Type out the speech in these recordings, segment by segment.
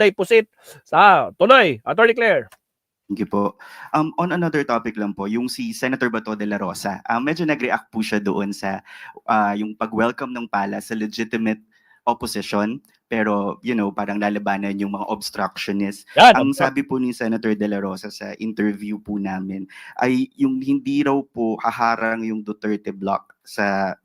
Tay Pusit. Tuloy, Attorney Claire. Thank you po. On another topic lang po, yung si Senator Bato de la Rosa, medyo nag-react po siya doon sa yung pag-welcome ng pala sa legitimate opposition, pero parang lalabanan yung mga obstructionists. Ang sabi po ni Senator de la Rosa sa interview po namin ay yung hindi raw po haharang yung Duterte block sa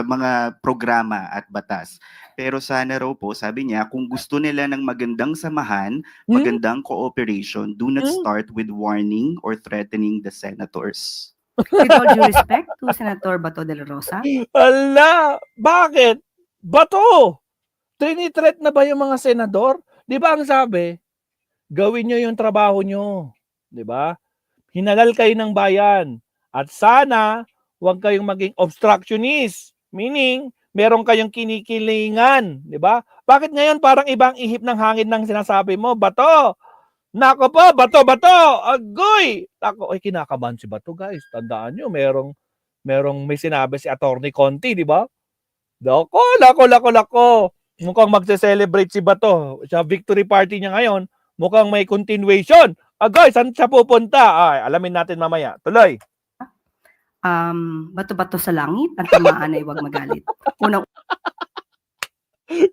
mga programa at batas. Pero sana raw po, sabi niya, kung gusto nila ng magandang samahan, magandang cooperation, do not start with warning or threatening the senators. With all due respect to Senator Bato de la Rosa. Ala, bakit? Bato! Trinitreat na ba yung mga senador? Di ba ang sabi, gawin nyo yung trabaho nyo. Di ba? Hinalal kayo ng bayan. At sana, huwag kayong maging obstructionist. Meaning, meron kayong kinikilingan. Di ba? Bakit ngayon parang ibang ihip ng hangin ng sinasabi mo? Bato! Nako po, Bato! Agoy! Nako, ay kinakabahan si Bato, guys. Tandaan nyo, merong may sinabi si Attorney Conti, di ba? Lako. Mukhang magse-celebrate si Bato. Sa victory party niya ngayon, mukhang may continuation. Agoy, saan siya pupunta? Ay, alamin natin mamaya. Tuloy. Bato-bato sa langit, ang tamaan ay huwag magalit.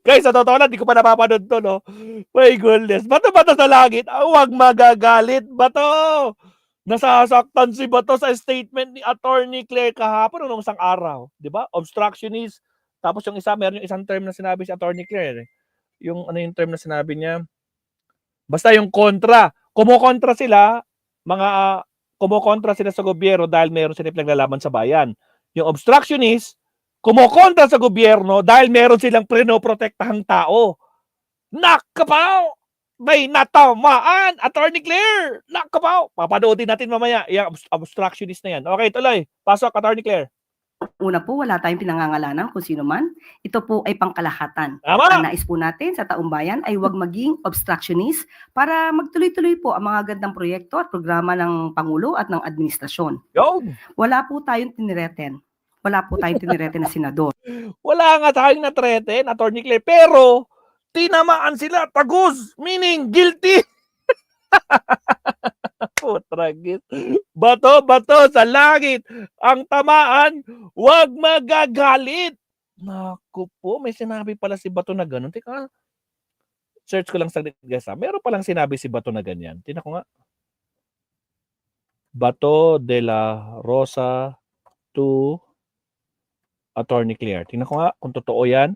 Guys, sa totoo lang, di ko pa napapanood to, no? My goodness. Bato-bato sa langit, huwag magagalit. Bato! Nasasaktan si Bato sa statement ni Attorney Claire kahapon nung isang araw. Di ba? Obstructionist. Tapos yung isa, meron yung isang term na sinabi si Attorney Claire. Yung term na sinabi niya? Basta yung kontra. Kumukontra sila, kumukontra sila sa gobyerno dahil meron sila pinaglalaban sa bayan. Yung obstructionist, kumukontra sa gobyerno dahil meron silang pinoprotektahang tao. Nakapaw! May natamaan! Attorney Claire! Nakapaw! Papanoodin natin mamaya yung obstructionist na yan. Okay, tuloy. Pasok, Attorney Claire. Una po, wala tayong pinangangalanan kung sino man. Ito po ay pangkalahatan. Ang nais po natin sa taong bayan ay huwag maging obstructionist para magtuloy-tuloy po ang mga gandang proyekto at programa ng Pangulo at ng administrasyon. Wala po tayong tinireten. Wala po tayong tinireten na senador. Wala nga tayong natreten, Attorney Claire, pero tinamaan sila, tagus, meaning guilty. Putragis. Bato sa langit. Ang tamaan, huwag magagalit. Naku po, may sinabi pala si Bato na gano'n. Teka, search ko lang saglit, guys. Meron palang sinabi si Bato na ganyan. Tingnan ko nga. Bato de la Rosa to Attorney Claire. Tingnan ko nga kung totoo yan.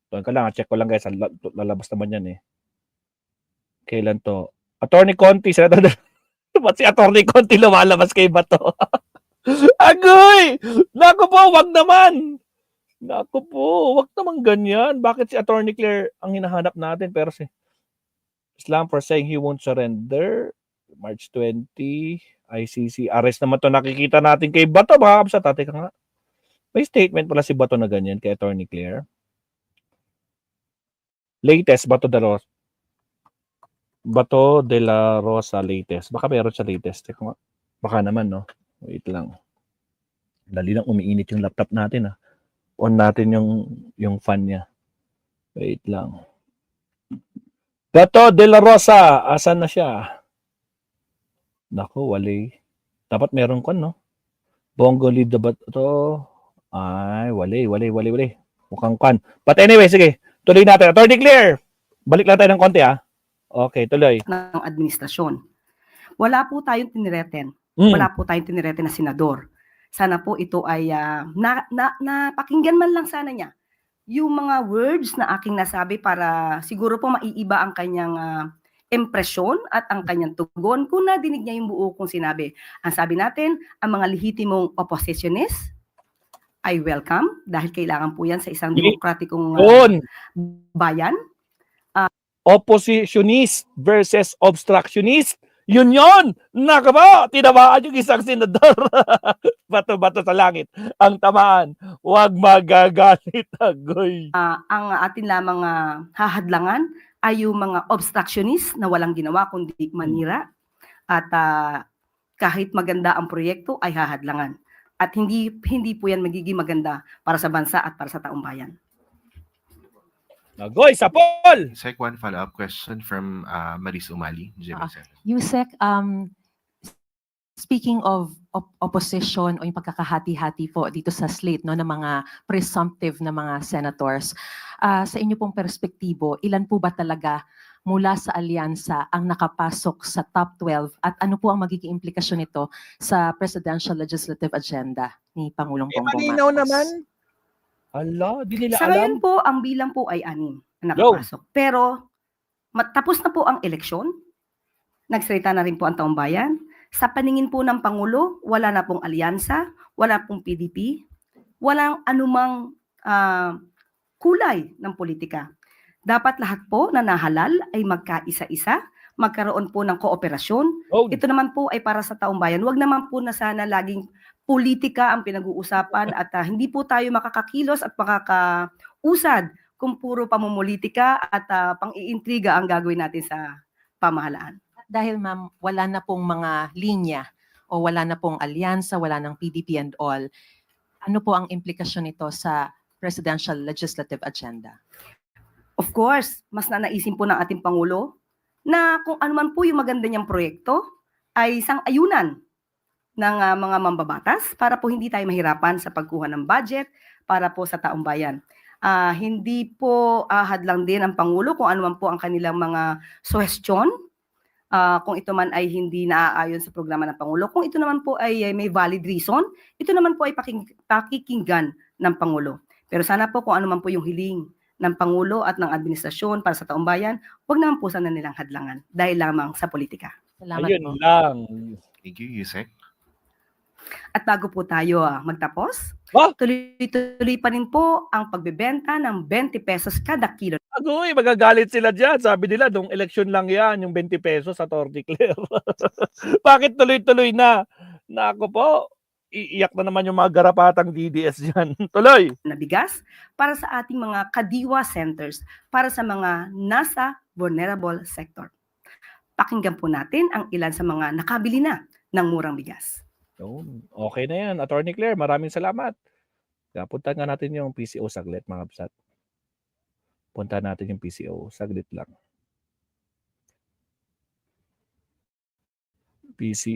Tuwan ka lang, check ko lang, guys. Lalabas naman yan eh. Kailan to? Attorney Conti, ba't si Attorney Conti lumalabas kay Bato? Agoy! Naku po, wag naman! Naku po, wag naman ganyan. Bakit si Attorney Claire ang hinahanap natin? Pero si Islam for saying he won't surrender. March 20, ICC. Arrest naman to nakikita natin kay Bato. Baka kapsa, tate ka nga. May statement pala si Bato na ganyan kay Attorney Claire. Latest, Bato de la Rosa latest. Baka meron siya latest. Baka naman, no? Wait lang. Dali lang umiinit yung laptop natin, ah. On natin yung fan niya. Wait lang. Bato de la Rosa. Asan na siya? Naku, wali. Dapat meron ko, no? Bongo lead the Bato. Ay, wali. Mukhang kan. But anyway, sige. Tuloy natin. Attorney Claire. Balik lang tayo ng konti, ah. Okay, tuloy. Ng administrasyon. Wala po tayong tinireten. Wala po tayong tinireten na senador. Sana po ito ay napakinggan man lang sana niya yung mga words na aking nasabi para siguro po maiiba ang kanyang impresyon at ang kanyang tugon kung nadinig niya yung buo kong sinabi. Ang sabi natin, ang mga lehitimong oppositionist ay welcome dahil kailangan po yan sa isang demokratikong bayan. Oppositionist versus obstructionist. Yun! Nakaba! Tinamaan yung isang senador. Bato sa langit. Ang tamaan. Huwag magagalit. Agoy. Ang atin lamang hahadlangan ay yung mga obstructionist na walang ginawa kundi manira. At kahit maganda ang proyekto ay hahadlangan. At hindi po yan magiging maganda para sa bansa at para sa taong bayan. Nagoy, sa Paul! Sec, one follow-up question from Maris Umali, GMA 7. Yusek, speaking of opposition o yung pagkakahati-hati po dito sa slate no, ng mga presumptive na mga senators, sa inyo pong perspektibo, ilan po ba talaga mula sa alyansa ang nakapasok sa top 12 at ano po ang magiging implikasyon nito sa presidential legislative agenda ni Pangulong Bongbong Malinaw Marcos? naman. Ala, di nila Sa ngayon alam. po, ang bilang po ay 6 na nakapasok. Pero tapos na po ang eleksyon. Nagsalita na rin po ang taong bayan. Sa paningin po ng Pangulo, wala na pong alyansa, wala pong PDP, walang anumang kulay ng politika. Dapat lahat po na nahalal ay magkaisa-isa, magkaroon po ng kooperasyon. Oh, Ito naman po ay para sa taong bayan. Huwag naman po na sana laging politika ang pinag-uusapan at hindi po tayo makakakilos at makakausad kung puro pamumulitika at pang-iintriga ang gagawin natin sa pamahalaan. Dahil ma'am, wala na pong mga linya o wala na pong alyansa, wala ng PDP and all, ano po ang implikasyon nito sa presidential legislative agenda? Of course, mas nanaisin po ng ating Pangulo na kung ano man po yung maganda niyang proyekto ay sang-ayunan ng mga mambabatas para po hindi tayo mahirapan sa pagkuha ng budget para po sa taong bayan. Hindi po hadlang din ang Pangulo kung ano man po ang kanilang mga suhestyon, kung ito man ay hindi naaayon sa programa ng Pangulo. Kung ito naman po ay may valid reason, ito naman po ay pakikinggan ng Pangulo. Pero sana po kung ano man po yung hiling ng Pangulo at ng administrasyon para sa taong bayan, huwag naman po sana nilang hadlangan dahil lamang sa politika. Salamat ayun po. lang. Thank you, Yusek. At bago po tayo magtapos, tuloy-tuloy pa rin po ang pagbebenta ng 20 pesos kada kilo. Agoy, magagalit sila dyan. Sabi nila, nung election lang yan, yung 20 pesos sa Atty. Claire. Bakit tuloy-tuloy na? Naku po, iiyak na naman yung mga garapatang DDS dyan. Tuloy! Na bigas para sa ating mga kadiwa centers, para sa mga nasa vulnerable sector. Pakinggan po natin ang ilan sa mga nakabili na ng murang bigas. Okay na yan, Atty. Claire. Maraming salamat. Kaya punta nga natin yung PCO saglit, mga kapsat. Punta natin yung PCO. Saglit lang. PCO.